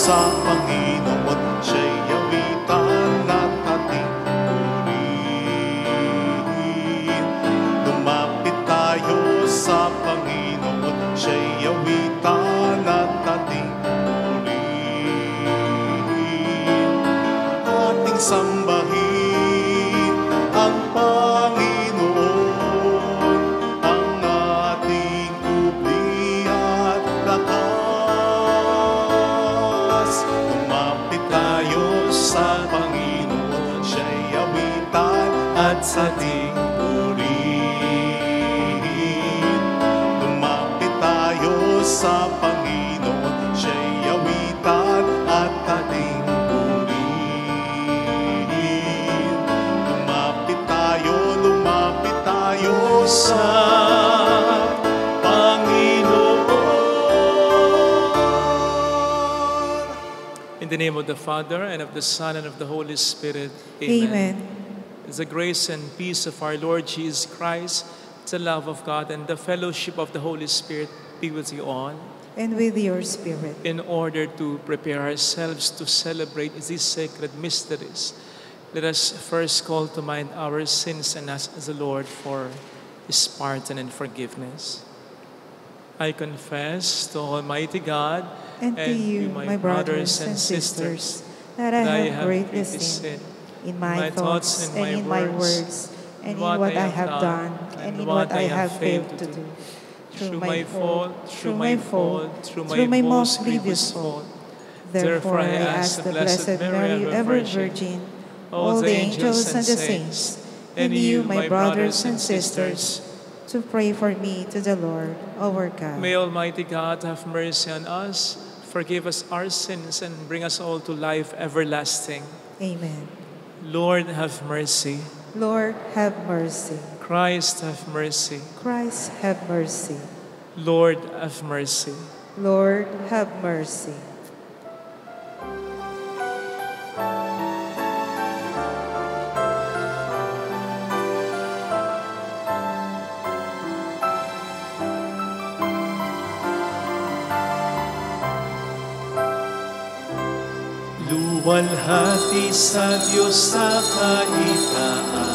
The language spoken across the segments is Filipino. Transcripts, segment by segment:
Sa Panginoon siya'y awitan at ating purihin. Lumapit tayo sa Panginoon siya'y awitan at ating purihin. Ating sambahin ang Panginoon, ang ating kubli at lakas. Sa Panginoon siya'y awitan at sa ating purihin. Lumapit tayo sa Panginoon siya'y awitan at ating purihin. Lumapit tayo sa In the name of the Father, and of the Son, and of the Holy Spirit. Amen. Amen. It's the grace and peace of our Lord Jesus Christ, the love of God, and the fellowship of the Holy Spirit be with you all. And with your spirit. In order to prepare ourselves to celebrate these sacred mysteries, let us first call to mind our sins and ask the Lord for His pardon and forgiveness. I confess to Almighty God and to you, my brothers and sisters, that I have greatly sinned in my thoughts and in my words, and in what I have done and in what I have failed to do. Through my fault, through my most grievous fault. Therefore I ask the Blessed Mary, ever Virgin, all the angels and the saints, and you, my brothers and sisters, to pray for me to the Lord, our God. May Almighty God have mercy on us, forgive us our sins, and bring us all to life everlasting. Amen. Lord, have mercy. Lord, have mercy. Christ, have mercy. Christ, have mercy. Lord, have mercy. Lord, have mercy. Luwalhati sa Diyos sa kaitaasan,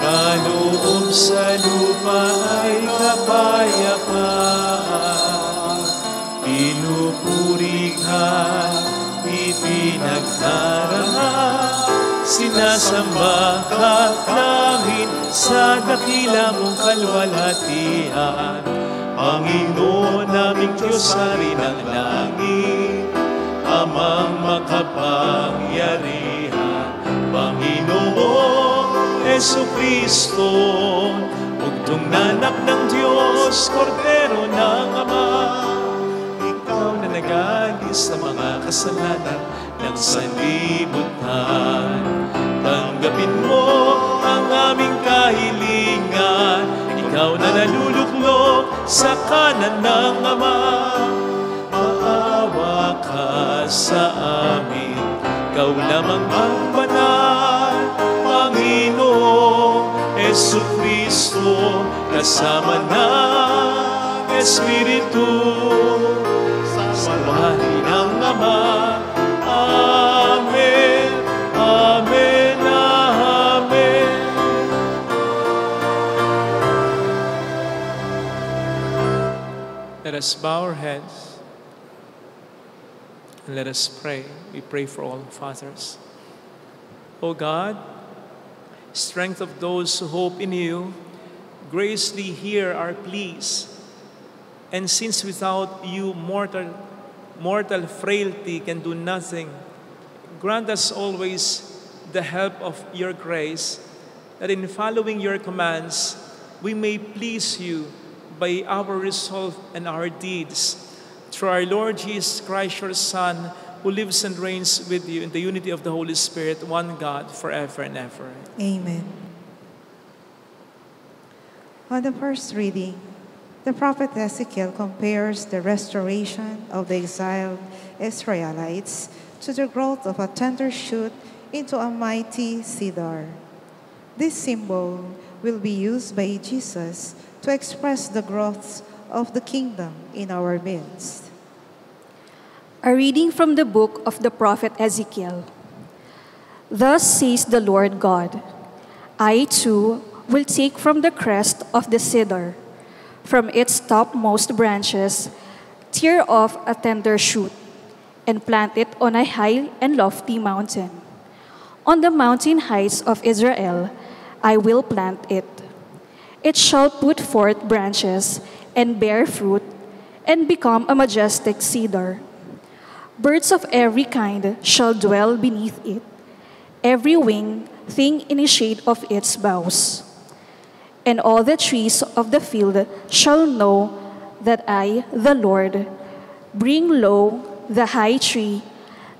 kaloob sa lupa ay kapayapaan. Pinupuri ka, ipinagdarama, sinasamba ka namin sa dakila mong kalwalhatian. Panginoon naming Diyos, Hari ng langit, Amang makapangyarihan, Panginoong Jesucristo, bugtong nanak ng Diyos, Kordero ng Ama. Ikaw na nag-alis sa mga kasalanan ng sanlibutan. Tanggapin mo ang aming kahilingan, ikaw na naluluklok sa kanan ng Ama. Maawa ka sa amin, ikaw lamang ang banal, Panginoong Jesucristo, kasama ng Espiritu, sa bahay ng Ama. Amen, amen, amen. Let us bow our heads. And let us pray. We pray for all fathers. O God, strength of those who hope in you, graciously hear our pleas. And since without you mortal frailty can do nothing, grant us always the help of your grace, that in following your commands, we may please you by our resolve and our deeds. Through our Lord Jesus Christ, your Son, who lives and reigns with you in the unity of the Holy Spirit, one God, forever and ever. Amen. On the first reading, the prophet Ezekiel compares the restoration of the exiled Israelites to the growth of a tender shoot into a mighty cedar. This symbol will be used by Jesus to express the growth of the kingdom in our midst. A reading from the book of the prophet Ezekiel. Thus says the Lord God, I too will take from the crest of the cedar, from its topmost branches, tear off a tender shoot, and plant it on a high and lofty mountain. On the mountain heights of Israel, I will plant it. It shall put forth branches and bear fruit and become a majestic cedar. Birds of every kind shall dwell beneath it, every winged thing in the shade of its boughs. And all the trees of the field shall know that I, the Lord, bring low the high tree,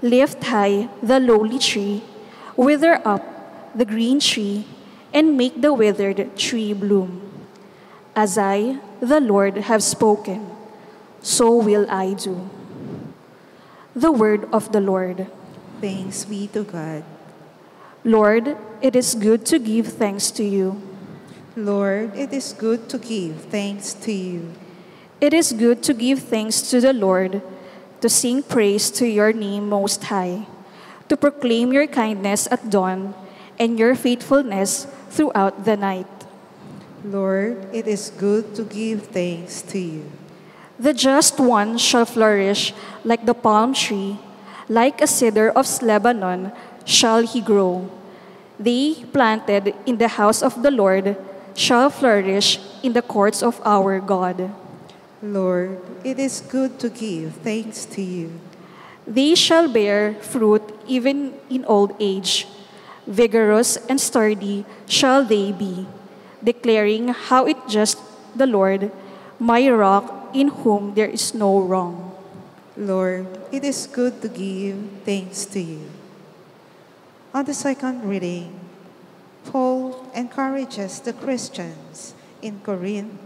lift high the lowly tree, wither up the green tree, and make the withered tree bloom. As I, the Lord, have spoken, so will I do. The word of the Lord. Thanks be to God. Lord, it is good to give thanks to you. Lord, it is good to give thanks to you. It is good to give thanks to the Lord, to sing praise to your name most high, to proclaim your kindness at dawn and your faithfulness throughout the night. Lord, it is good to give thanks to you. The just one shall flourish like the palm tree, like a cedar of Lebanon shall he grow. They planted in the house of the Lord shall flourish in the courts of our God. Lord, it is good to give thanks to you. They shall bear fruit even in old age. Vigorous and sturdy shall they be, declaring how it just the Lord, my rock, in whom there is no wrong. Lord, it is good to give thanks to you. On the second reading, Paul encourages the Christians in Corinth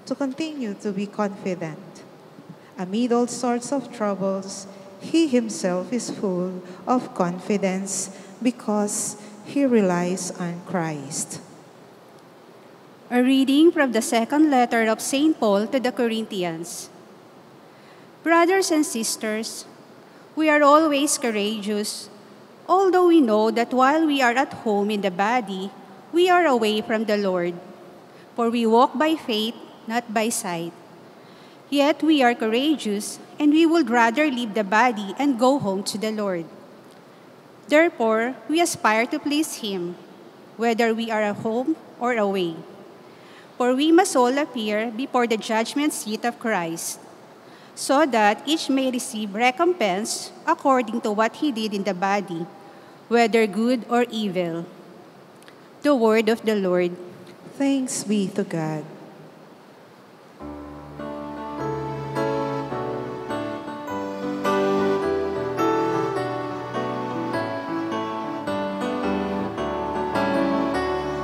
to continue to be confident. Amid all sorts of troubles, he himself is full of confidence because he relies on Christ. A reading from the second letter of St. Paul to the Corinthians. Brothers and sisters, we are always courageous, although we know that while we are at home in the body, we are away from the Lord. For we walk by faith, not by sight. Yet we are courageous, and we would rather leave the body and go home to the Lord. Therefore, we aspire to please Him, whether we are at home or away. For we must all appear before the judgment seat of Christ, so that each may receive recompense according to what he did in the body, whether good or evil. The word of the Lord. Thanks be to God.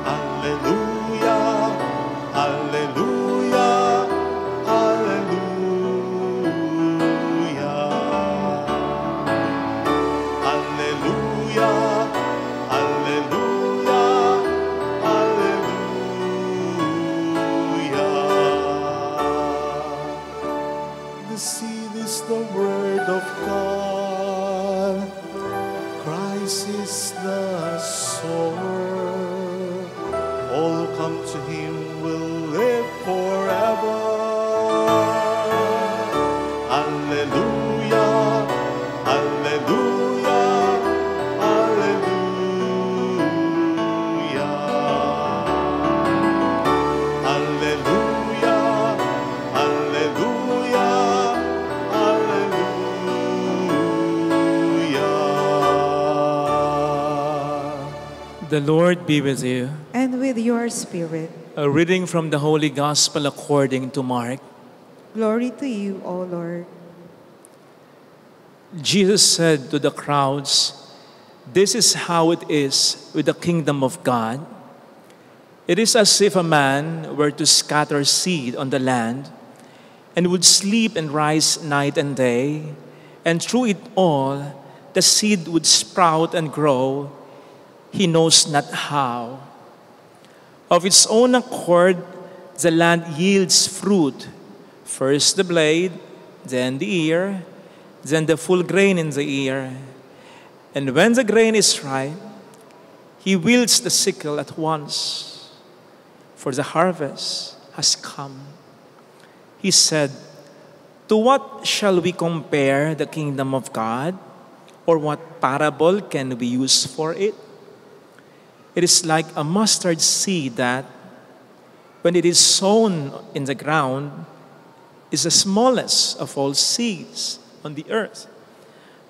Alleluia, alleluia. The Lord be with you. And with your spirit. A reading from the Holy Gospel according to Mark. Glory to you, O Lord. Jesus said to the crowds, "This is how it is with the kingdom of God. It is as if a man were to scatter seed on the land and would sleep and rise night and day, and through it all the seed would sprout and grow, he knows not how. Of its own accord, the land yields fruit, first the blade, then the ear, then the full grain in the ear. And when the grain is ripe, he wields the sickle at once, for the harvest has come." He said, "To what shall we compare the kingdom of God? Or what parable can we use for it? It is like a mustard seed that, when it is sown in the ground, is the smallest of all seeds on the earth.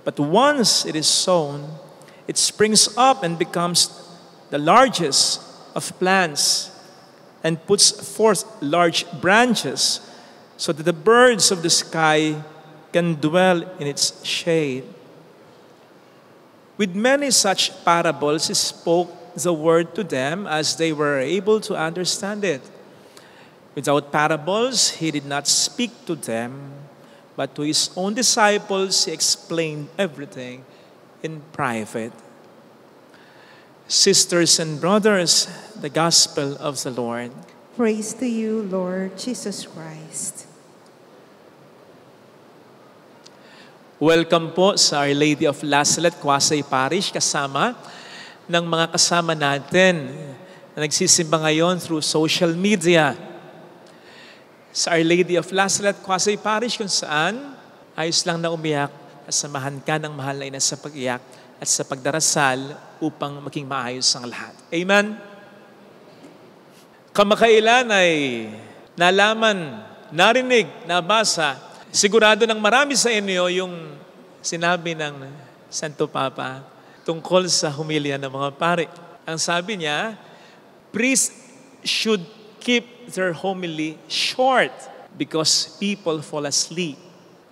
But once it is sown, it springs up and becomes the largest of plants and puts forth large branches so that the birds of the sky can dwell in its shade." With many such parables, he spoke the word to them as they were able to understand it. Without parables, he did not speak to them, but to his own disciples, he explained everything in private. Sisters and brothers, the Gospel of the Lord. Praise to you, Lord Jesus Christ. Welcome po sa Our Lady of Lasalet, Quasay Parish, kasama ng mga kasama natin na nagsisimba ngayon through social media. Sa Our Lady of Lasalet, Quasay Parish, kung saan ayos lang na umiyak at samahan ka ng mahal na ina sa pag-iyak at sa pagdarasal upang maging maayos ang lahat. Amen? Kamakailan ay nalaman, narinig, nabasa, sigurado ng marami sa inyo yung sinabi ng Santo Papa tungkol sa humilya ng mga pari. Ang sabi niya, priests should keep their homily short because people fall asleep.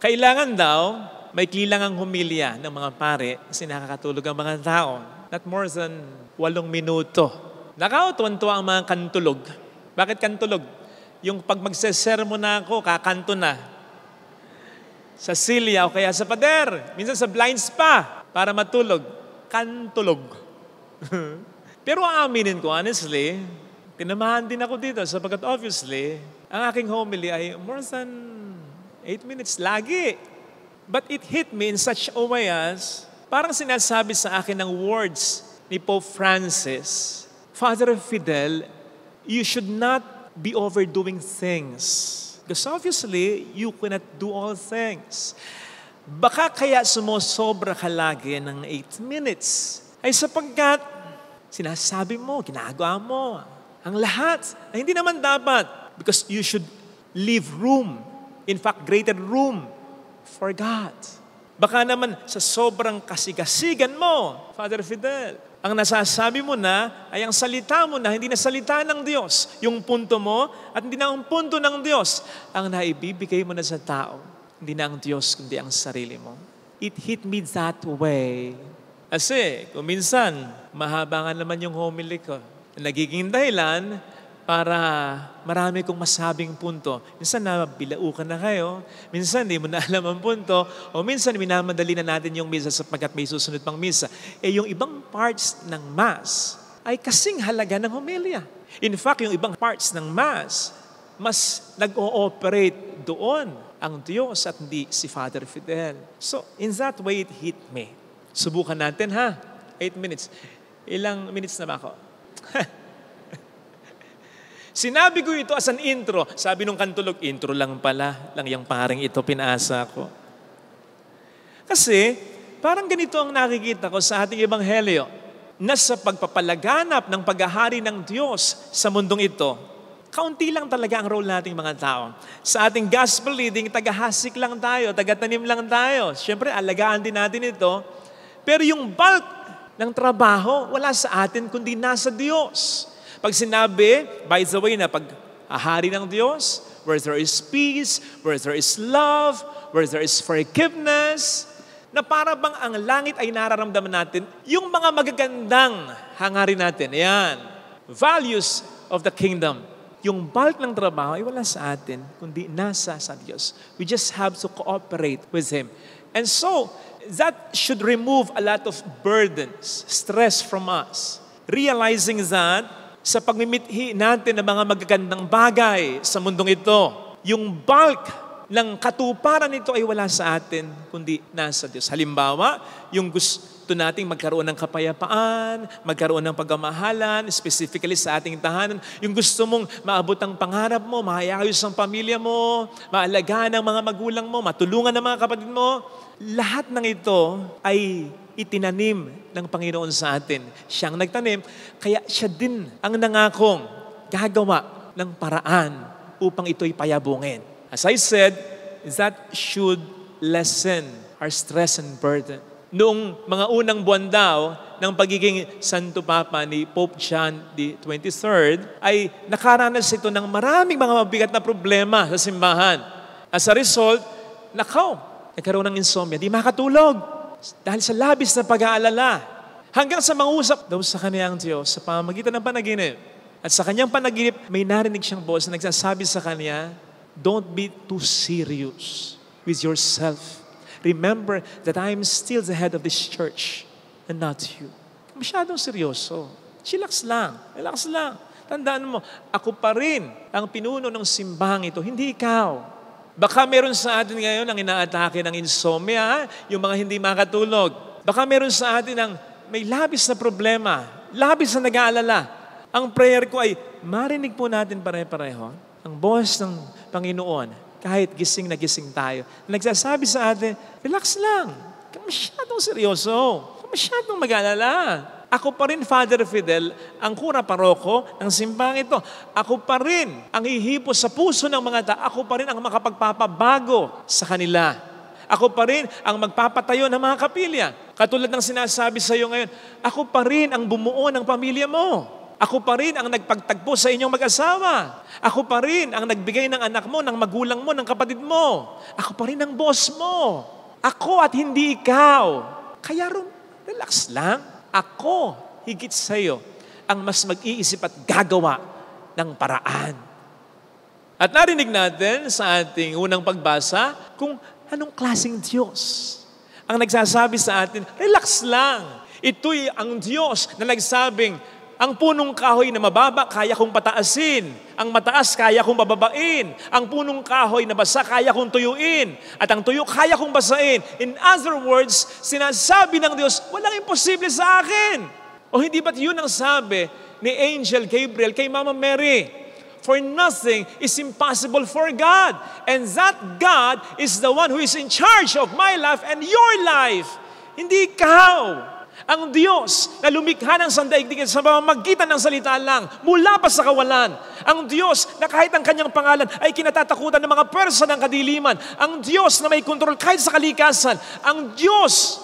Kailangan daw may kilang ang humilya ng mga pari kasi nakakatulog ang mga tao. Not more than 8 minuto. Nakautuan-tuwa ang mga kantulog. Bakit kantulog? Yung pag magsesermon na ako, kakanto na. Sa silya o kaya sa pader. Minsan sa blinds pa para matulog. Kantulog. Pero aaminin ko, honestly, tinamahan din ako dito sapagkat obviously, ang aking homily ay more than 8 minutes lagi. But it hit me in such a way as, parang sinasabi sa akin ng words ni Pope Francis, Father Fidel, you should not be overdoing things. Because obviously, you cannot do all things. Baka kaya sumusobra ka lagi ng 8 minutes. Ay sapagkat, sinasabi mo, ginagawa mo, ang lahat na hindi naman dapat. Because you should leave room. In fact, greater room for God. Baka naman sa sobrang kasigasigan mo, Father Fidel, ang nasasabi mo na ay ang salita mo na hindi na salita ng Diyos. Yung punto mo at hindi na ang punto ng Diyos. Ang naibibigay mo na sa tao, hindi na ang Diyos kundi ang sarili mo. It hit me that way. Kasi kung minsan, mahaba nga naman yung homily ko. Nagiging dahilan para marami kong masabing punto. Minsan nabilaukan na kayo, minsan hindi mo na alam ang punto, o minsan minamadali na natin yung misa sapagkat may susunod pang misa. Yung ibang parts ng Mass ay kasing halaga ng homilya. In fact, yung ibang parts ng Mass, mas nag-ooperate doon ang Diyos at hindi si Father Fidel. So, in that way, it hit me. Subukan natin ha, 8 minutes. Ilang minutes na ba ako? Sinabi ko ito as an intro. Sabi nung kantulog, intro lang pala. Lang yung paring ito pinasa ko. Kasi, parang ganito ang nakikita ko sa ating ebanghelyo. Na sa pagpapalaganap ng paghahari ng Diyos sa mundong ito, kaunti lang talaga ang role nating mga tao. Sa ating gospel reading, tagahasik lang tayo, tagatanim lang tayo. Siyempre, alagaan din natin ito. Pero yung bulk ng trabaho, wala sa atin, kundi nasa Diyos. Pag sinabi, by the way, na pag-ahari ng Diyos, where there is peace, where there is love, where there is forgiveness, na para bang ang langit ay nararamdaman natin, yung mga magagandang hangarin natin, yan, values of the kingdom. Yung bulk ng trabaho ay wala sa atin, kundi nasa sa Diyos. We just have to cooperate with Him. And so, that should remove a lot of burdens, stress from us. Realizing that, sa pagmimithi natin ng mga magagandang bagay sa mundong ito, yung bulk ng katuparan nito ay wala sa atin, kundi nasa Diyos. Halimbawa, yung gusto nating magkaroon ng kapayapaan, magkaroon ng pagmamahalan, specifically sa ating tahanan, yung gusto mong maabot ang pangarap mo, maayos ang pamilya mo, maalagaan ang mga magulang mo, matulungan ang mga kapatid mo, lahat ng ito ay itinanim ng Panginoon sa atin. Siyang nagtanim, kaya siya din ang nangakong gagawa ng paraan upang ito'y payabungin. As I said, that should lessen our stress and burden. Noong mga unang buwan daw ng pagiging Santo Papa ni Pope John the 23rd, ay nakaranas ito ng maraming mga mabigat na problema sa simbahan. As a result, nagkaroon ng insomnia, di makatulog dahil sa labis na pag-aalala. Hanggang sa mangusap daw sa kanya ang Diyos sa pamamagitan ng panaginip. At sa kanyang panaginip, may narinig siyang boss na nagsasabi sa kanya, don't be too serious with yourself. Remember that I am still the head of this church and not you. Masyadong seryoso. Relax lang. Tandaan mo, ako pa rin ang pinuno ng simbahang ito, hindi ikaw. Baka meron sa atin ngayon ang inaatake ng insomnia, yung mga hindi makatulog. Baka meron sa atin ang may labis na problema, labis na nag-aalala. Ang prayer ko ay, marinig po natin pare-pareho ang boses ng Panginoon, kahit gising na gising tayo, nagsasabi sa atin, relax lang. Kung masyadong seryoso. Kung masyadong mag-alala. Ako pa rin, Father Fidel, ang kura paroko ng simbang ito. Ako pa rin ang hihipo sa puso ng mga tao. Ako pa rin ang makapagpapabago sa kanila. Ako pa rin ang magpapatayo ng mga kapilya. Katulad ng sinasabi sa iyo ngayon, ako pa rin ang bumuo ng pamilya mo. Ako pa rin ang nagpagtagpo sa inyong mag-asawa. Ako pa rin ang nagbigay ng anak mo, ng magulang mo, ng kapatid mo. Ako pa rin ang boss mo. Ako at hindi ikaw. Kaya relax lang. Ako, higit sa iyo, ang mas mag-iisip at gagawa ng paraan. At narinig natin sa ating unang pagbasa kung anong klaseng Diyos ang nagsasabi sa atin, relax lang. Ito'y ang Diyos na nagsabing, ang punong kahoy na mababa, kaya kong pataasin. Ang mataas, kaya kong bababain. Ang punong kahoy na basa, kaya kong tuyuin. At ang tuyo, kaya kong basain. In other words, sinasabi ng Diyos, walang imposible sa akin. O hindi ba't yun ang sabi ni Angel Gabriel kay Mama Mary? For nothing is impossible for God. And that God is the one who is in charge of my life and your life. Hindi ikaw. Ang Diyos na lumikha ng sandaigdigin sa pamamagitan ng salita lang, mula pa sa kawalan. Ang Diyos na kahit ang kanyang pangalan ay kinatatakutan ng mga persa ng kadiliman. Ang Diyos na may kontrol kahit sa kalikasan. Ang Diyos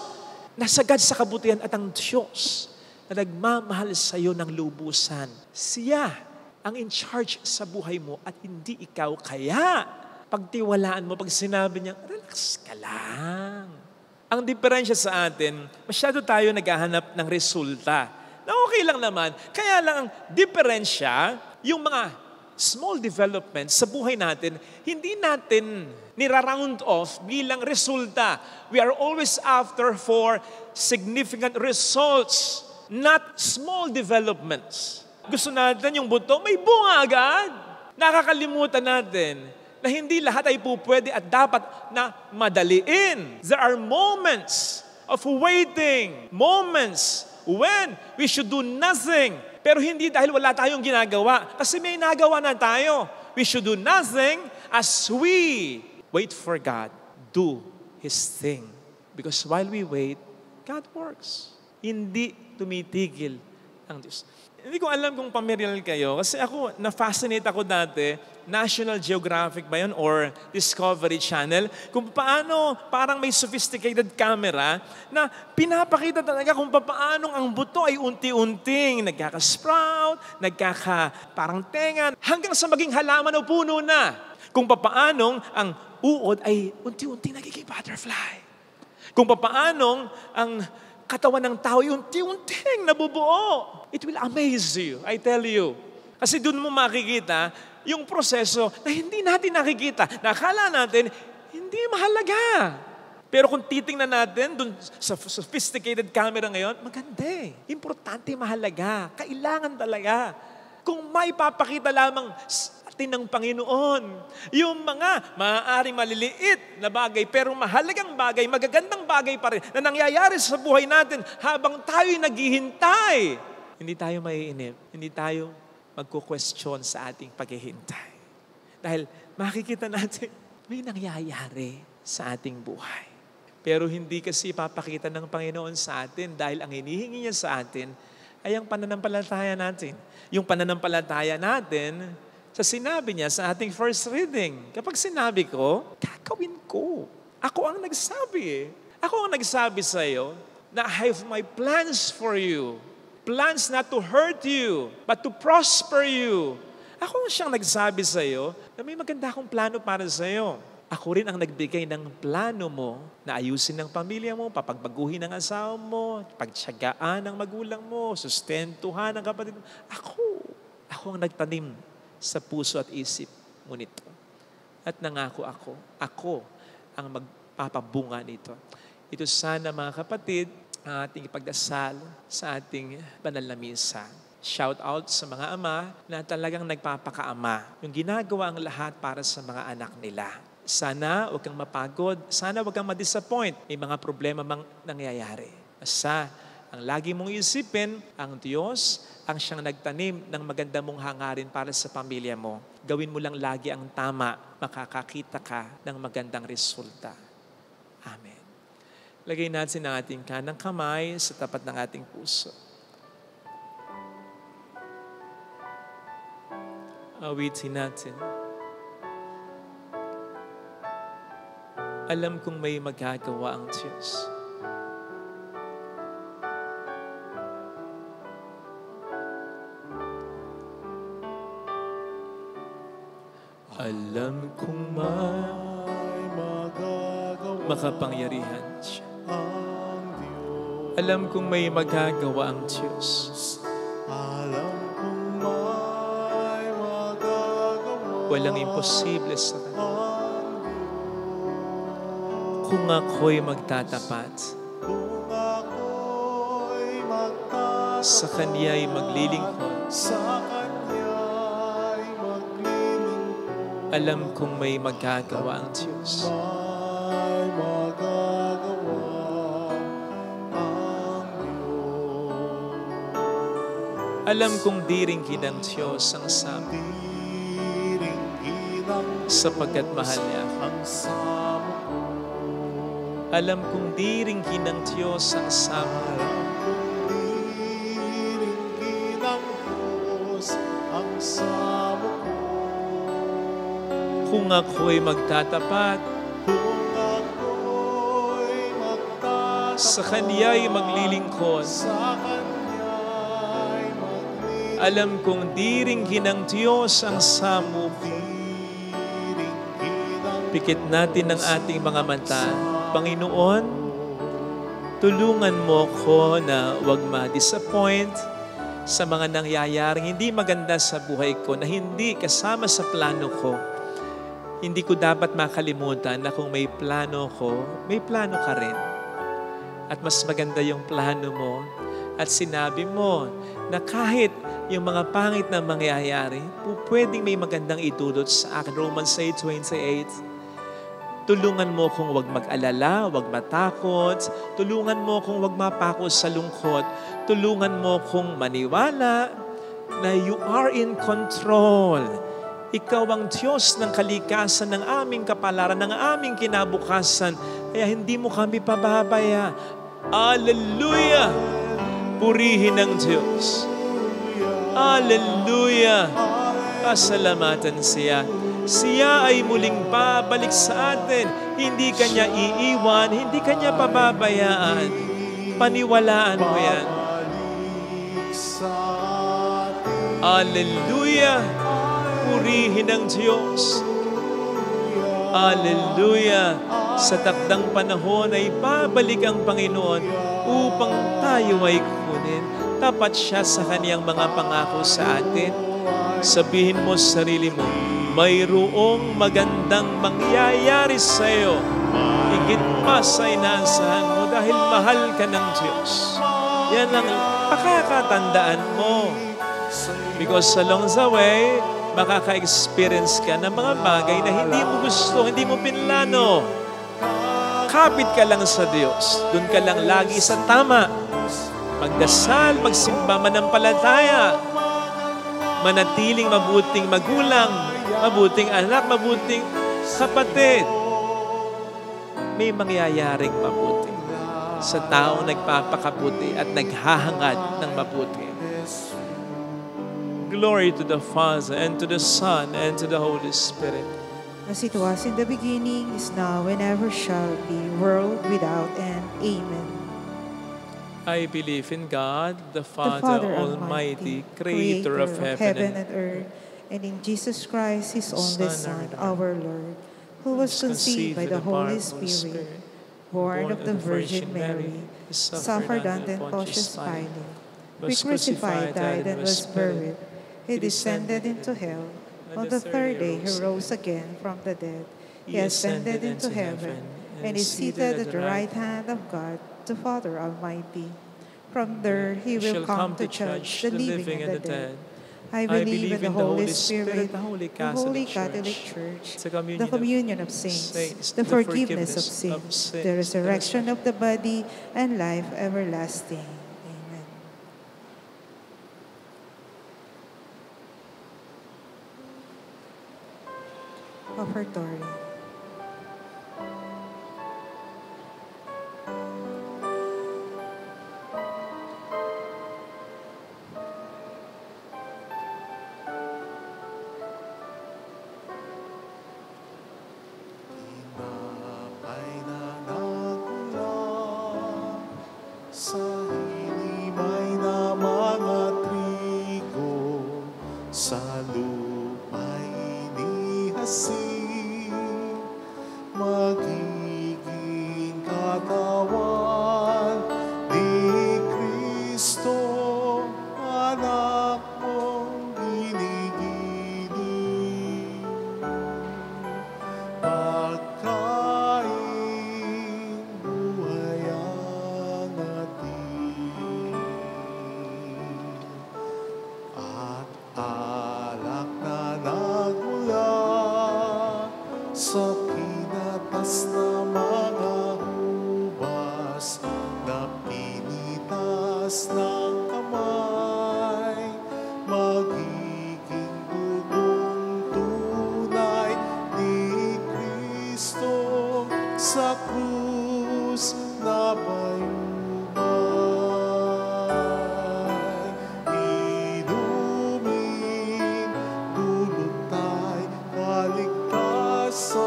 na sagad sa kabutihan at ang Diyos na nagmamahal sa iyo ng lubusan. Siya ang in charge sa buhay mo at hindi ikaw. Kaya pagtiwalaan mo, pag sinabi niya, relax ka lang. Ang diferensya sa atin, masyado tayo naghahanap ng resulta. Na okay lang naman. Kaya lang ang diferensya, yung mga small developments sa buhay natin, hindi natin nira-round off bilang resulta. We are always after for significant results, not small developments. Gusto natin yung buto, may bunga agad. Nakakalimutan natin na hindi lahat ay pupwede at dapat na madaliin. There are moments of waiting, moments when we should do nothing. Pero hindi dahil wala tayong ginagawa, kasi may nagawa na tayo. We should do nothing as we wait for God, do His thing. Because while we wait, God works. Hindi tumitigil ang Diyos. Hindi ko alam kung familiar kayo. Kasi ako, na-fascinate ako dati, National Geographic ba yun or Discovery Channel, kung paano parang may sophisticated camera na pinapakita talaga kung paano ang buto ay unti-unting nagkaka-sprout, parang tenga, hanggang sa maging halaman o puno na. Kung paano ang uod ay unti-unting nagiging butterfly. Kung paano ang katawan ng tao ay unti-unting nabubuo. It will amaze you, I tell you. Kasi doon mo makikita yung proseso na hindi natin nakikita. Nakala natin, hindi mahalaga. Pero kung titingnan natin doon sa sophisticated camera ngayon, maganda eh. Importante, mahalaga. Kailangan talaga. Kung may papakita lamang atin ng Panginoon, yung mga maaaring maliliit na bagay, pero mahalagang bagay, magagandang bagay pa rin, na nangyayari sa buhay natin habang tayo'y naghihintay. Hindi tayo maiinip. Hindi tayo magko-question sa ating paghihintay. Dahil makikita natin, may nangyayari sa ating buhay. Pero hindi kasi papakita ng Panginoon sa atin dahil ang hinihingi niya sa atin ay ang pananampalataya natin. Yung pananampalataya natin, sa sinabi niya sa ating first reading, kapag sinabi ko, gagawin ko. Ako ang nagsabi eh. Ako ang nagsabi sa iyo na I have my plans for you. Plans not to hurt you, but to prosper you. Ako ang siyang nagsabi sa iyo na may maganda akong plano para sa iyo. Ako rin ang nagbigay ng plano mo na ayusin ng pamilya mo, papagbaguhin ng asawa mo, pagtiyagaan ng magulang mo, sustentuhan ng kapatid mo. Ako ang nagtanim sa puso at isip mo nito. At nangako ako ang magpapabunga nito. Ito sana mga kapatid, ang ating ipagdasal sa ating banal na misa. Shout out sa mga ama na talagang nagpapakaama. Yung ginagawa ang lahat para sa mga anak nila. Sana huwag kang mapagod. Sana huwag kang ma-disappoint. May mga problema mang nangyayari. Basta ang lagi mong isipin, ang Diyos ang siyang nagtanim ng maganda mong hangarin para sa pamilya mo. Gawin mo lang lagi ang tama, makakakita ka ng magandang resulta. Amen. Lagay natin ang ating kanang kamay sa tapat ng ating puso. Awitin natin. Alam kong may magagawa ang Diyos. Alam kong may magagawa makapangyarihan siya. ang Diyos. Alam kong may magagawa ang Diyos. Alam kong may magagawa Walang imposible sa Kanya. ang Diyos. Kung ako'y magtatapat, Kung ako'y magtatapat sa Kanya'y maglilingkod, sa Kanya'y maglilingkod, alam kong may magagawa ang Diyos. may magagawa ang Diyos. Alam kong diringgin ng Diyos ang sama, Diringgin ang sapagkat mahal niya ako. ang samo ko. Alam kong diringgin ng Diyos ang sama, Diringgin ang Diyos ang samo ko. kung ako'y magtatapat, Kung ako'y magtatapat sa Kanya'y maglilingkod, sa Kanya'y maglilingkod. alam kong diringgin ng Diyos ang samo ko. Diringgin ang Pikit natin ang ating mga mata. Panginoon, tulungan mo ko na huwag ma-disappoint sa mga nangyayaring hindi maganda sa buhay ko, na hindi kasama sa plano ko. Hindi ko dapat makalimutan na kung may plano ko, may plano ka rin. At mas maganda yung plano mo. At sinabi mo na kahit yung mga pangit na mangyayari, pwedeng may magandang idudot sa akin. Romans 8:28. Tulungan mo kung huwag mag-alala, huwag matakot. Tulungan mo kung huwag mapako sa lungkot. Tulungan mo kung maniwala na you are in control. Ikaw ang Diyos ng kalikasan, ng aming kapalaran, ng aming kinabukasan. Kaya hindi mo kami pababaya. Hallelujah! Purihin ang Diyos. Hallelujah! Pasalamatan siya. Siya ay muling babalik sa atin. Hindi kanya iiwan, hindi kanya pababayaan. Paniwalaan mo yan. Hallelujah! Purihin ang Diyos. Hallelujah! Sa takdang panahon ay babalik ang Panginoon upang tayo ay kunin. Tapat siya sa kaniyang mga pangako sa atin. Sabihin mo sa sarili mo, mayroong magandang mangyayari sa iyo. Higit pa sa inaasahan mo dahil mahal ka ng Diyos. Yan ang pakakatandaan mo. Because along the way, makaka-experience ka ng mga bagay na hindi mo gusto, hindi mo pinlano. Kapit ka lang sa Diyos. Doon ka lang lagi sa tama. Magdasal, magsimba, manampalataya. Manatiling mabuting magulang, mabuting anak, mabuting kapatid. May mangyayaring mabuti sa taong nagpapakabuti at naghahangad ng mabuti. Glory to the Father, and to the Son, and to the Holy Spirit. As it was in the beginning, is now, and ever shall be, world without end. Amen. I believe in God, the Father Almighty, Creator of heaven and earth, and in Jesus Christ, His only Son, our Lord, who was conceived by the Holy Spirit, born of the Virgin Mary, suffered under Pontius Pilate, was crucified, died, and was buried. He descended into hell. On the third day, He rose again from the dead. He ascended into heaven, and is seated at the right hand of God, the Father Almighty. From there, He will come to judge the living and the dead. I believe in the Holy Spirit, the Holy Catholic Church, the communion of saints, the forgiveness of sins, the resurrection of the body, and life everlasting. Amen. Offertory. Tinapay na nagulang sa hinimay na mga trigo, sa lupa'y inihasing, magiging katawan ni Kristo, anak mong ginigiling. Pagkain, buhay ang atin, at alak na nagmula sa pinatas na mga hubas, na pinitas ng kamay, magiging dugong tunay ni Kristo sa krus na bayubay. Inumin, dulot tayo kaligtasan.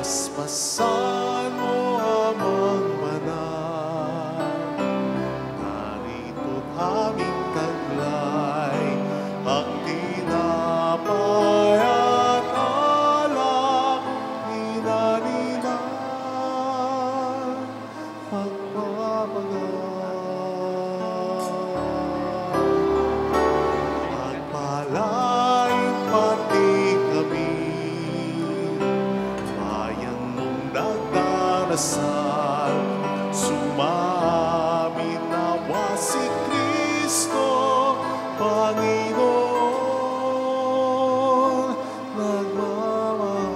Paspasan mo amang banal, narito't aming taglay, ang tinapay at alak, hinaninan, pagpapagal. Pagpalain pati kami, bayan mong nagdarasal, sumamin nawa si Kristo, Panginoon, nagmamahal.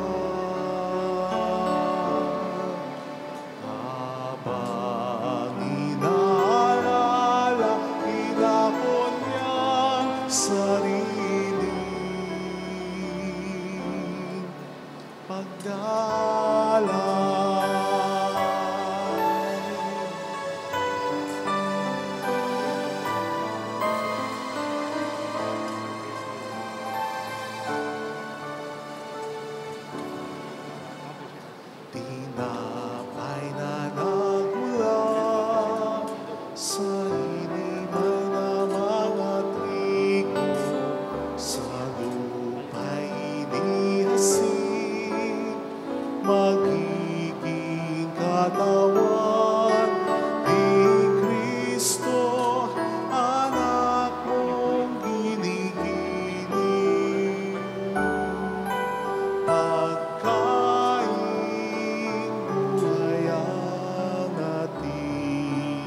Habang inaalala, inakon niyang sarili, pagdalay. sa inimay na mga trigo, sa lupa'y inihasin, magiging katawan ni Kristo, anak mong ginigiling. Pagkain buhay ang atin,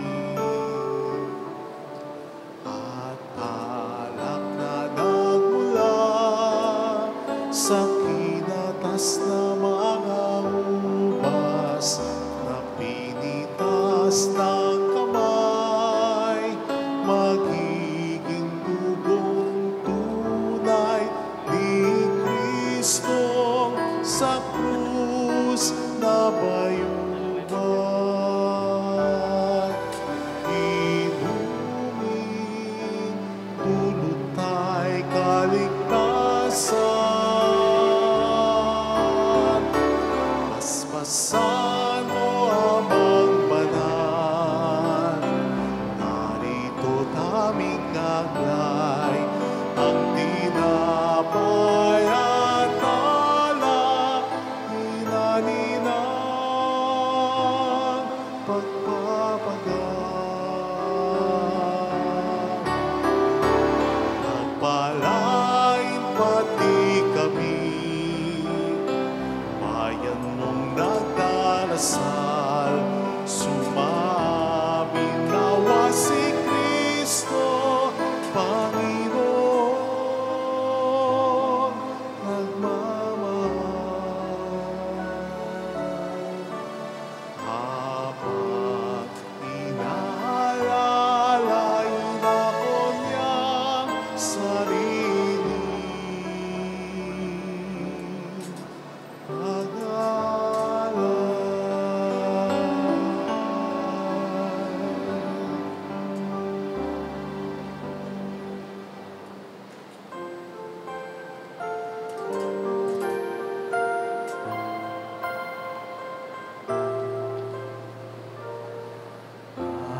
at alak na nagmula sa kinatas na mga ubas, na pinitas ng kamay, magiging dugong tunay ni Kristo sa krus na bayubay. Inumin, dulot ta'y kaligtasan. Paspasan mo amang banal, narito't aming kaglay, ang tinapay at alak, hinaninang pagpapagal. Pagpalain pati kami, bayan mong nagdarasal, sumamin nawa si Kristo, Panginoon, nagmamahal. Habang inaalay ako niyang sarili,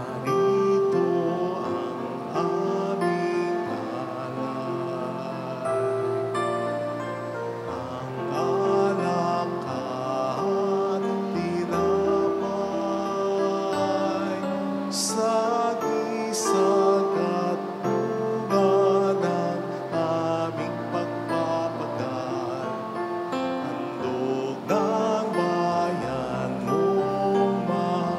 narito ang aming alay, ang alak at tinapay, sagisag at bunga ng aming pagpapagal, handog ng bayan mong mahal.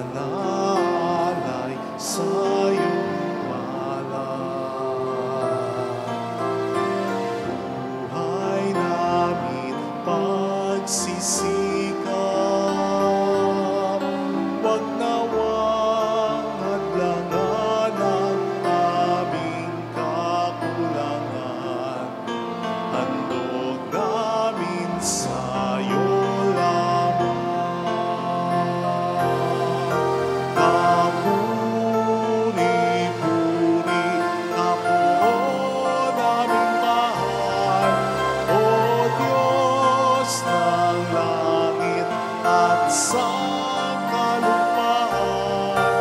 Nanaalay sa iyong buhay namin pagsisikap, wag nawang hadlangan ang aming kakulangan, handog namin sa'yo lamang. Kapuri-puri ka po naming mahal, O Diyos ng langit at sa kalupaan.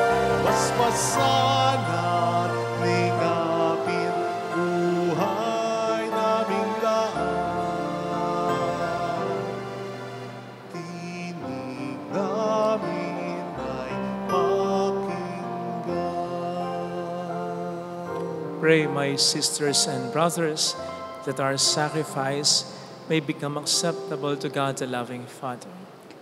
Paspasan at ligapin buhay naming lahat. Tinig namin ay pakinggan. Pray, my sisters and brothers, that our sacrifice may become acceptable to God, the loving Father.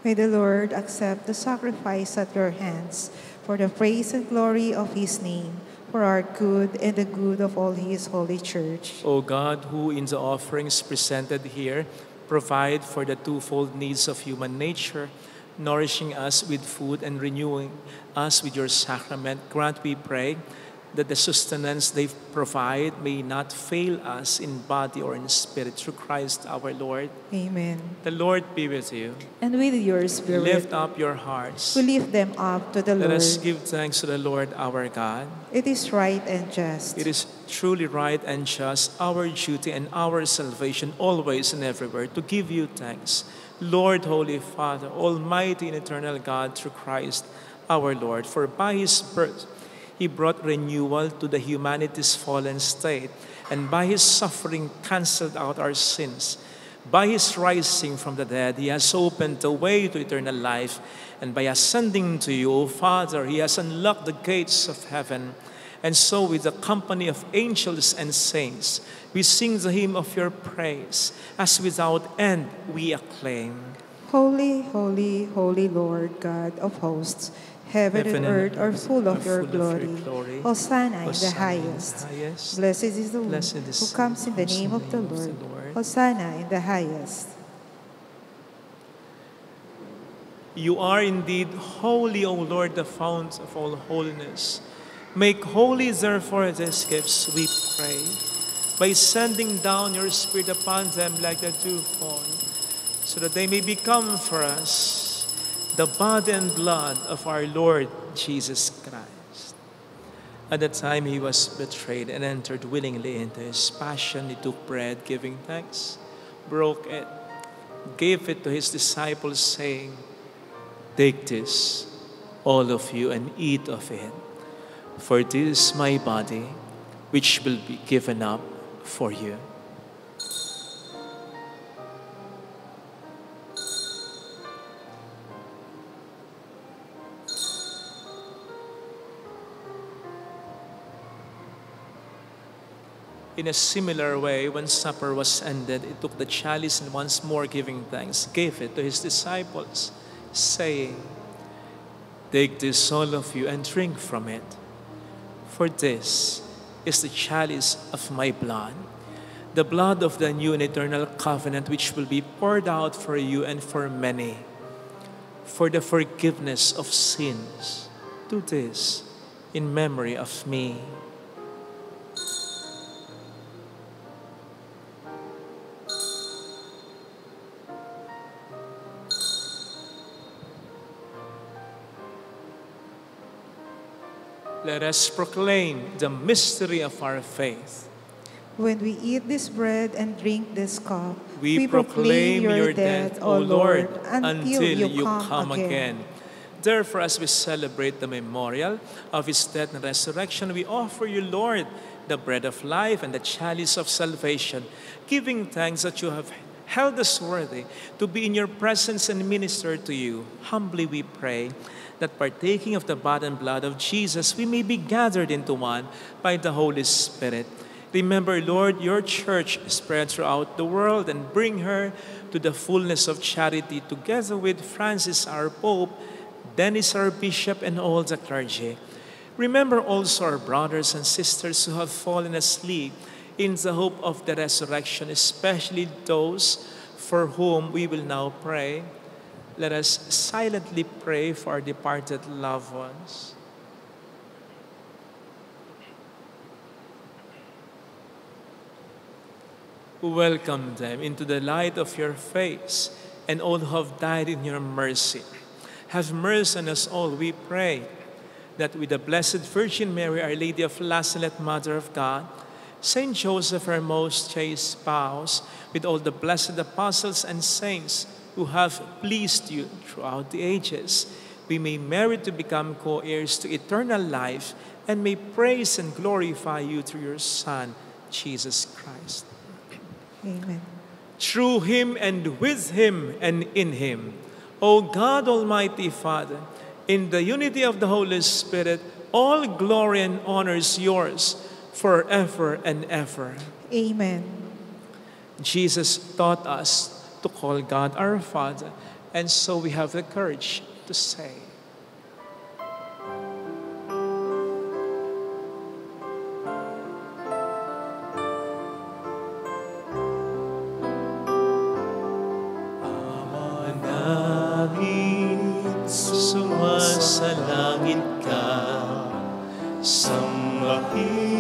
May the Lord accept the sacrifice at your hands for the praise and glory of his name, for our good and the good of all his holy church. O God, who in the offerings presented here provide for the twofold needs of human nature, nourishing us with food and renewing us with your sacrament, grant, we pray, that the sustenance they provide may not fail us in body or in spirit, through Christ our Lord. Amen. The Lord be with you. And with your spirit, Lift up your hearts. we lift them up to the Let Lord. us give thanks to the Lord our God. It is right and just. It is truly right and just, our duty and our salvation always and everywhere to give you thanks. Lord, Holy Father, Almighty and eternal God, through Christ our Lord, for by his birth he brought renewal to the humanity's fallen state, and by his suffering canceled out our sins. By his rising from the dead, he has opened the way to eternal life, and by ascending to you, O Father, he has unlocked the gates of heaven. And so with the company of angels and saints, we sing the hymn of your praise, as without end we acclaim. Holy, holy, holy Lord, God of hosts, heaven and earth are full of your glory. Hosanna in the highest. Blessed is the one who comes in the name of the Lord. Hosanna in the highest. You are indeed holy, O Lord, the fount of all holiness. Make holy, therefore, these gifts, we pray, by sending down your Spirit upon them like the dewfall, so that they may become for us the body and blood of our Lord Jesus Christ. At the time he was betrayed and entered willingly into his passion, he took bread, giving thanks, broke it, gave it to his disciples, saying, "Take this, all of you, and eat of it. For this is my body, which will be given up for you." In a similar way, when supper was ended, he took the chalice and once more giving thanks, gave it to his disciples, saying, "Take this, all of you, and drink from it. For this is the chalice of my blood, the blood of the new and eternal covenant, which will be poured out for you and for many, for the forgiveness of sins. Do this in memory of me." Let us proclaim the mystery of our faith. When we eat this bread and drink this cup, we proclaim your death, O Lord, until you come again. Therefore, as we celebrate the memorial of his death and resurrection, we offer you, Lord, the bread of life and the chalice of salvation, giving thanks that you have held us worthy to be in your presence and minister to you. Humbly we pray that partaking of the body and blood of Jesus, we may be gathered into one by the Holy Spirit. Remember, Lord, your church spread throughout the world and bring her to the fullness of charity, together with Francis, our Pope, Dennis, our Bishop, and all the clergy. Remember also our brothers and sisters who have fallen asleep in the hope of the resurrection, especially those for whom we will now pray. Let us silently pray for our departed loved ones. Welcome them into the light of your face, and all who have died in your mercy. Have mercy on us all, we pray, that with the Blessed Virgin Mary, Our Lady of Lazaret, Mother of God, Saint Joseph, her most chaste spouse, with all the blessed apostles and saints who have pleased you throughout the ages, we may merit to become co-heirs to eternal life and may praise and glorify you through your Son, Jesus Christ. Amen. Through him and with him and in him, O God, Almighty Father, in the unity of the Holy Spirit, all glory and honor is yours forever and ever. Amen. Jesus taught us to call God our Father, and so we have the courage to say, Ama namin, sumasalangit ka, sambahin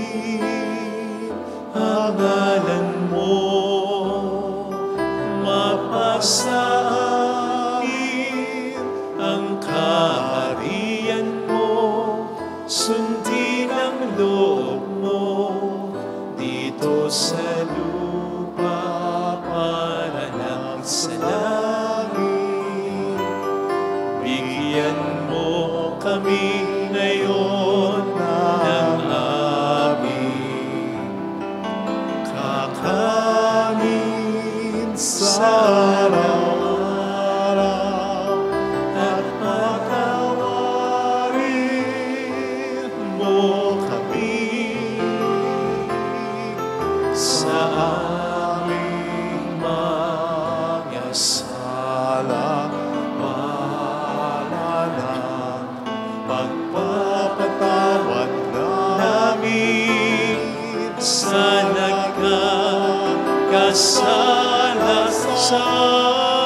ang ngalan mo, mapasa amin ang kaharian mo, sundin ang loob mo araw-araw at patawarin mo kami sa aming mga sala. Pagpapatawad namin sa nagkakasala sa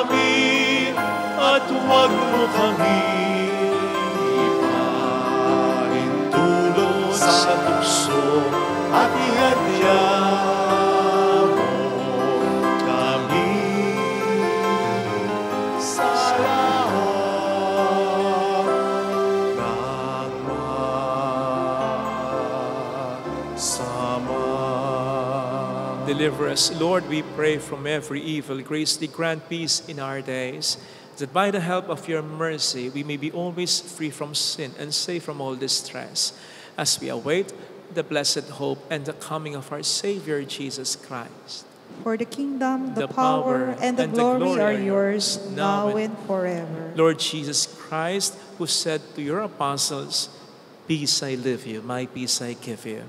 amin, at huwag mo kami ipahintulo sa tukso, at ihadya mo kami sa deliver us. Lord, we pray from every evil. Graciously grant peace in our days, that by the help of your mercy we may be always free from sin and safe from all distress, as we await the blessed hope and the coming of our Savior Jesus Christ. For the kingdom, the power, and the glory are yours, now and forever. Lord Jesus Christ, who said to your apostles, "Peace I leave you, my peace I give you,"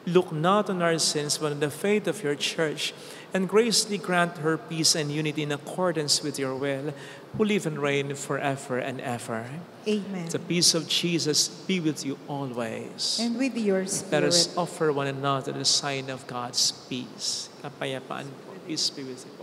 look not on our sins, but on the faith of your church, and graciously grant her peace and unity in accordance with your will, who live and reign forever and ever. Amen. The peace of Jesus be with you always. And with your Let spirit. us offer one another the sign of God's peace. Kapayapaan po. Peace be with you po.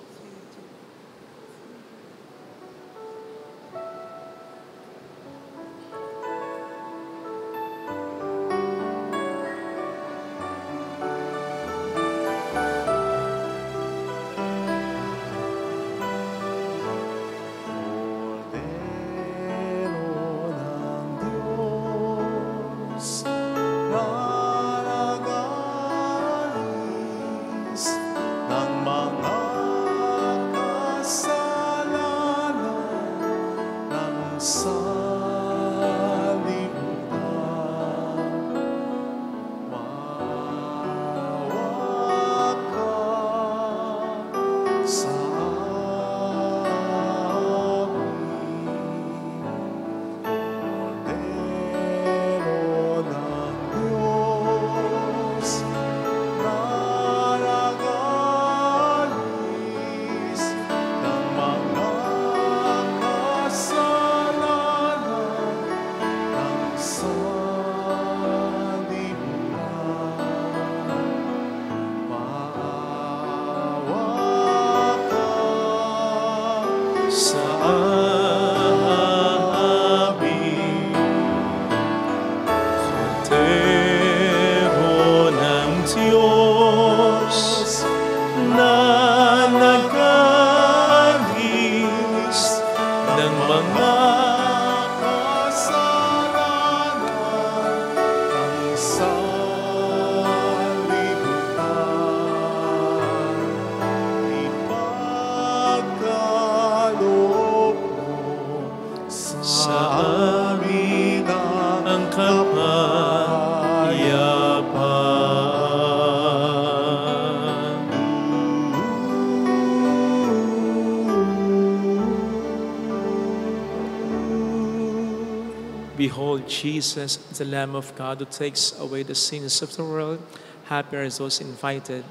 Behold, Jesus, the Lamb of God, who takes away the sins of the world. Happy are those invited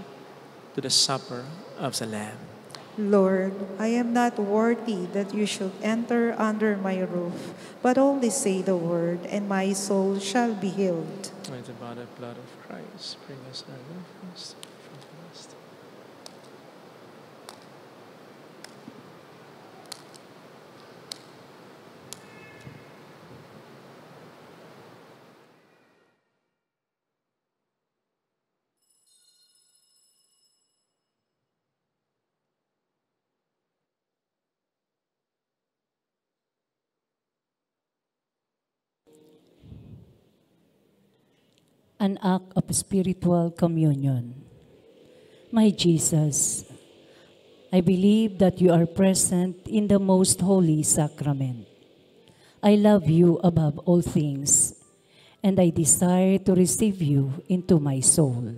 to the supper of the Lamb. Lord, I am not worthy that you should enter under my roof, but only say the word, and my soul shall be healed. By the body and blood of Christ, bring us our deliverance from the lust. An act of spiritual communion. My Jesus, I believe that you are present in the most holy sacrament. I love you above all things, and I desire to receive you into my soul.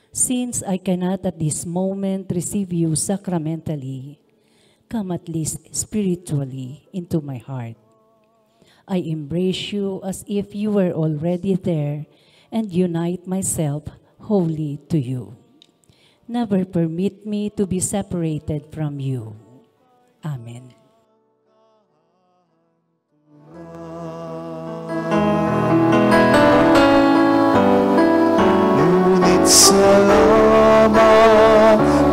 Since I cannot at this moment receive you sacramentally, come at least spiritually into my heart. I embrace you as if you were already there and unite myself wholly to you. Never permit me to be separated from you. Amen. Ngunit salamat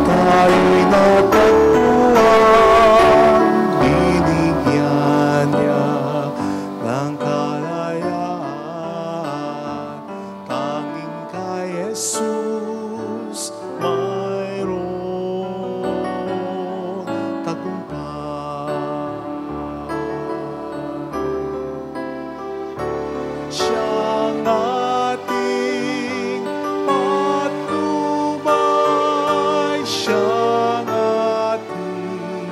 tayo'y natagpuan, binigyan niya ng kalayaan. Tanging kay Jesus mayroong tagumpay. Siyang ating patnubay, siyang ating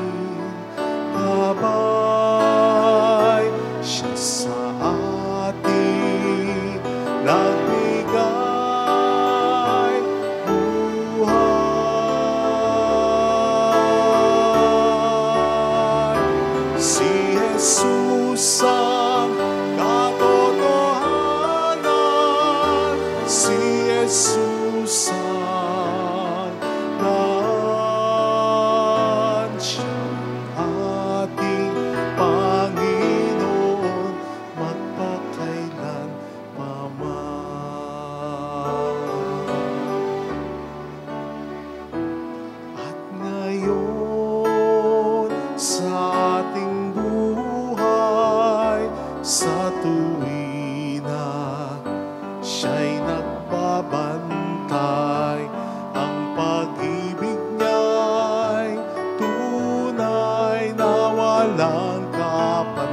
gabay, siya sa ating nagbigay buhay. Si Jesus ang katotohanan, si Jesus ang daan, siyang ating Panginoon magpakailan at ngayon sa ating buhay, sa tuwina siya'y nagbabantay. Ang pag-ibig niya'y tunay na walang kapantay.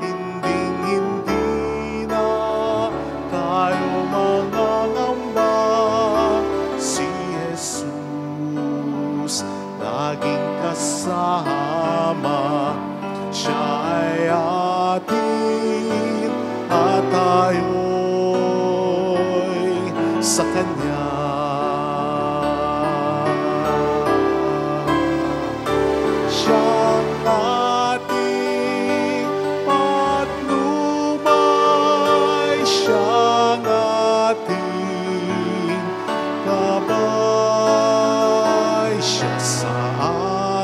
Hinding-hindi na tayo mangangamba, si Jesus laging kasama. Siya ay atin at tayo'y sa Kanya. Siyang ating patnubay, siyang ating gabay, siya sa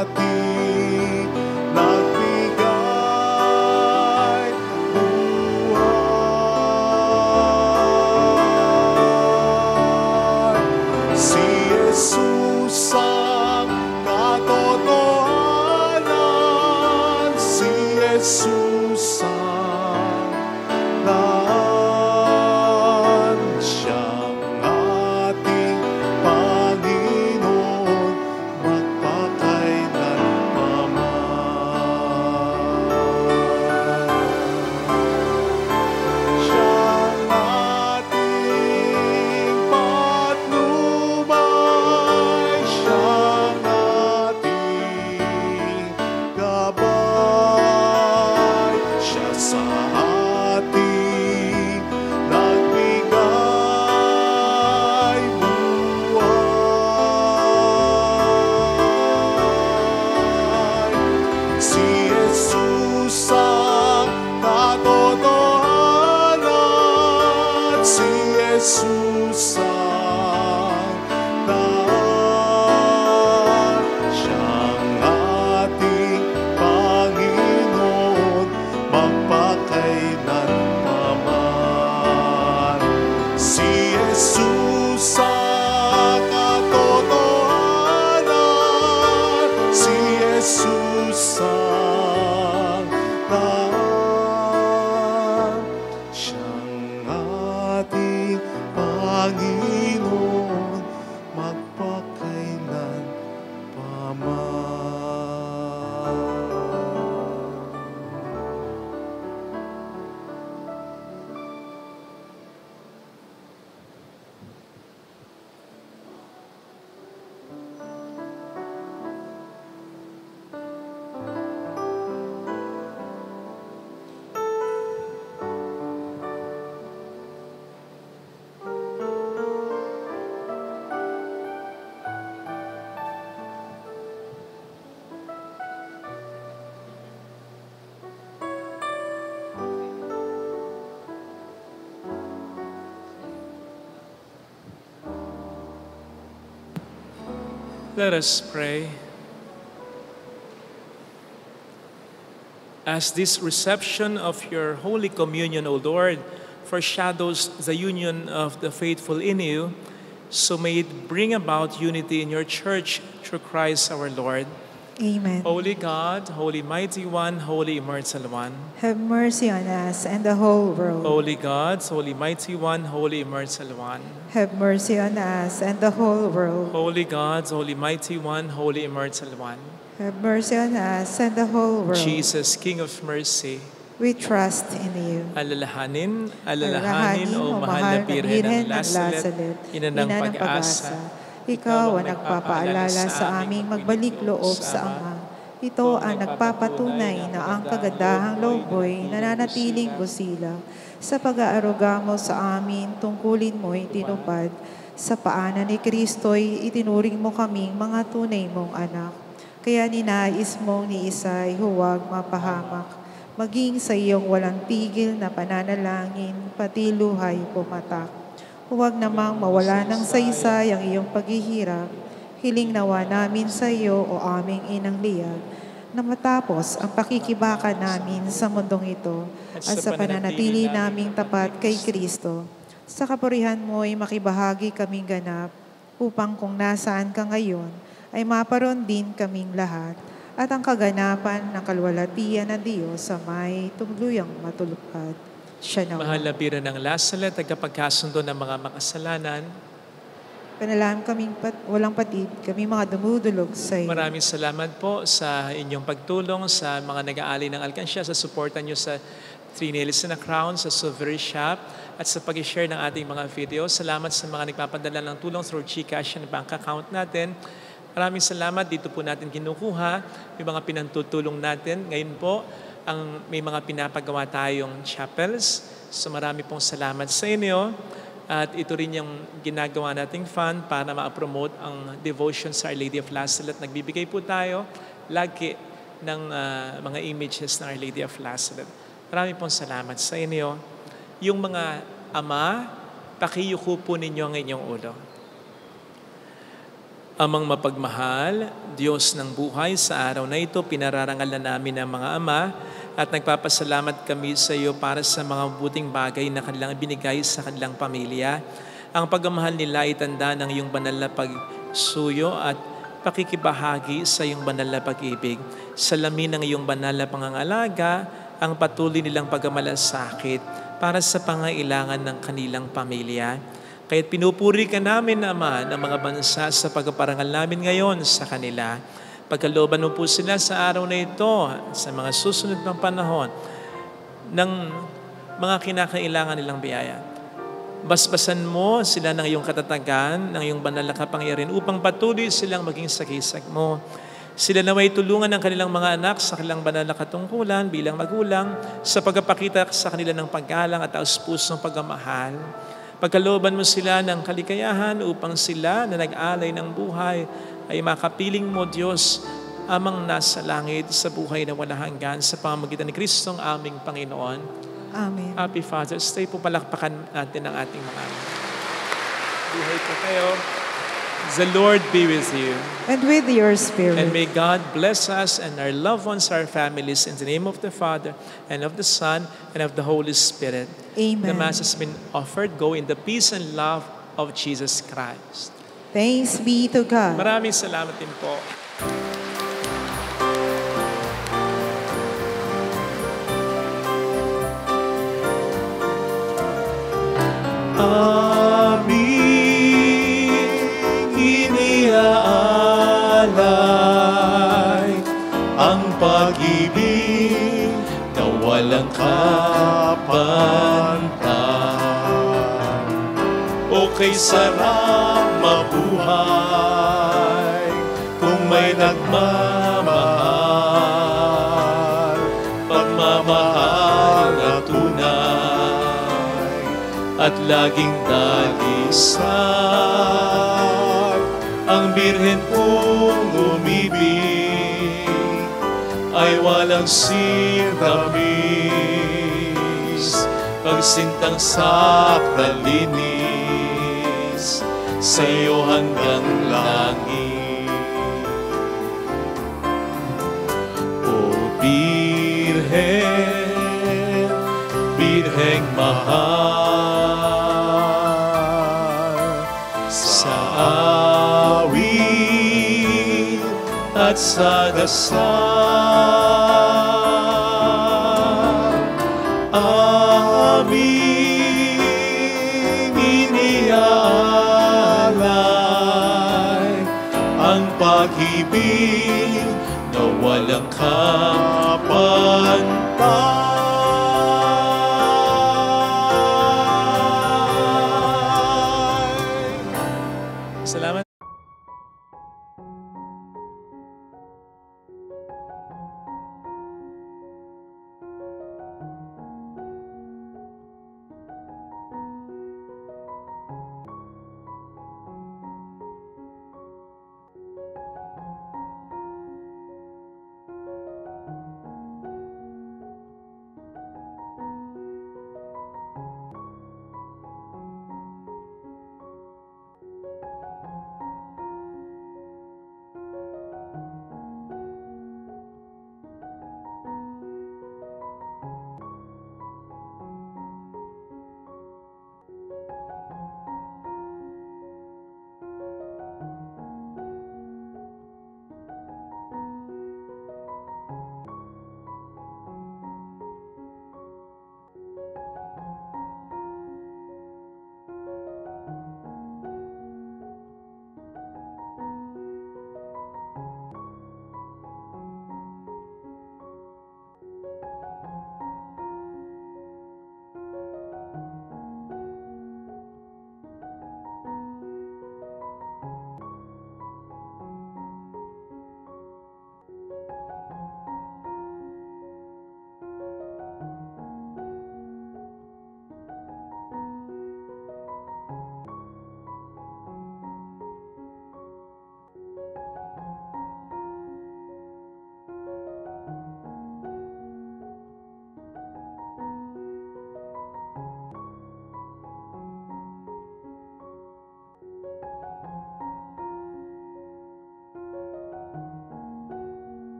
ating nagbigay buhay. Si Jesus ang katotohanan, si Jesus ang daan, siyang ating Panginoon magpakailanman. Siyang ating patnubay, Let us pray. As this reception of your Holy Communion, O Lord, foreshadows the union of the faithful in you, so may it bring about unity in your church through Christ our Lord. Amen. Holy God, Holy Mighty One, Holy Immortal One. Have mercy on us and the whole world. Holy God, Holy Mighty One, Holy Immortal One. Have mercy on us and the whole world. Holy God, Holy Mighty One, Holy Immortal One. Have mercy on us and the whole world. Jesus, King of Mercy. We trust in you. Alalahanin, o mahal na Birhen ng Lasalet, ina ng pag-asa. Ikaw ang nagpapaalala sa aming magbalik loob sa Ama. Ito ang nagpapatunay na ang kagandahang loob mo'y nananatiling busila. Sa pag-aaruga mo sa amin, tungkulin mo'y tinupad. Sa paanan ni Kristo'y itinuring mo kaming mga tunay mong anak. Kaya ninais mong ni Isay huwag mapahamak. Maging sa iyong walang tigil na pananalangin, pati luhay pumatak. Huwag namang mawala ng saysay ang iyong paghihirap. Hiling nawa namin sa iyo o aming inang liyag, na matapos ang pakikibaka namin sa mundong ito at sa pananatili naming tapat kay Kristo. Sa kapurihan mo'y makibahagi kaming ganap, upang kung nasaan ka ngayon, ay maparoon din kaming lahat, at ang kaganapan ng kalwalatian ng Diyos sa may tuluyang matulupad. Siya na Mahal na Birhen ng Lasalet, tagapagkasundo ng mga makasalanan. Panalaan kaming walang patid, kami mga dumudulog sa iyo. Maraming salamat po sa inyong pagtulong sa mga nag-aali ng alkansya, sa suporta nyo sa Three Nails and a Crown, sa Silvery Shop, at sa pag-share ng ating mga video. Salamat sa mga nagpapadala ng tulong through GCash and bank account natin. Maraming salamat. Dito po natin kinukuha yung mga pinantutulong natin. Ngayon po, may mga pinapagawa tayong chapels. So marami pong salamat sa inyo. At ito rin yung ginagawa nating fund para ma-promote ang devotion sa Our Lady of Lasalet. Nagbibigay po tayo lagi ng mga images ng Our Lady of Lasalet. Marami pong salamat sa inyo. Yung mga ama, pakiyuko po ninyo ang inyong ulo. Amang mapagmahal, Diyos ng buhay, sa araw na ito, pinararangal na namin ang mga ama at nagpapasalamat kami sa iyo para sa mga buting bagay na kanilang binigay sa kanilang pamilya. Ang pagmamahal nila ay tanda ng iyong banal na pagsuyo at pakikibahagi sa iyong banal na pag-ibig. Salamin ng iyong banal na pangangalaga ang patuloy nilang pagmamalasakit para sa pangailangan ng kanilang pamilya. Kaya't pinupuri ka namin, Ama, ng mga bansa sa pagpaparangal namin ngayon sa kanila. Pagkalooban mo po sila sa araw na ito, sa mga susunod ng panahon, ng mga kinakailangan nilang biyaya. Basbasan mo sila ng iyong katatagan, ng iyong banal na kapangyarihan upang patuloy silang maging sagisag mo. Sila naway tulungan ng kanilang mga anak sa kanilang banal na katungkulan bilang magulang sa pagpapakita sa kanila ng paggalang at taus-pusong pagmamahal. Pagkalooban mo sila ng kalikayahan upang sila na nag-alay ng buhay ay makapiling mo, Diyos, amang nasa langit sa buhay na walang hanggan sa pamamagitan ni Kristo ang aming Panginoon. Amen. Happy Father's Day po, palakpakan natin ang ating mga ama. Buhay po kayo. The Lord be with you. And with your spirit. And may God bless us and our loved ones, our families, in the name of the Father, and of the Son, and of the Holy Spirit. Amen. The Mass has been offered. Go in the peace and love of Jesus Christ. Thanks be to God. Maraming salamat din po. Iniaalay ang pag-ibig na walang kapantay. Okay, sarap mabuhay kung may nagmamahal, pagmamahal na tunay at laging dalisay. Ang Birhen kong umibig ay walang siramis, pagsintang sakralinis sa iyo hanggang langit. aming mahal. Sa awit at sa dasal, aming iniaalay ang pag-ibig na walang kapantay.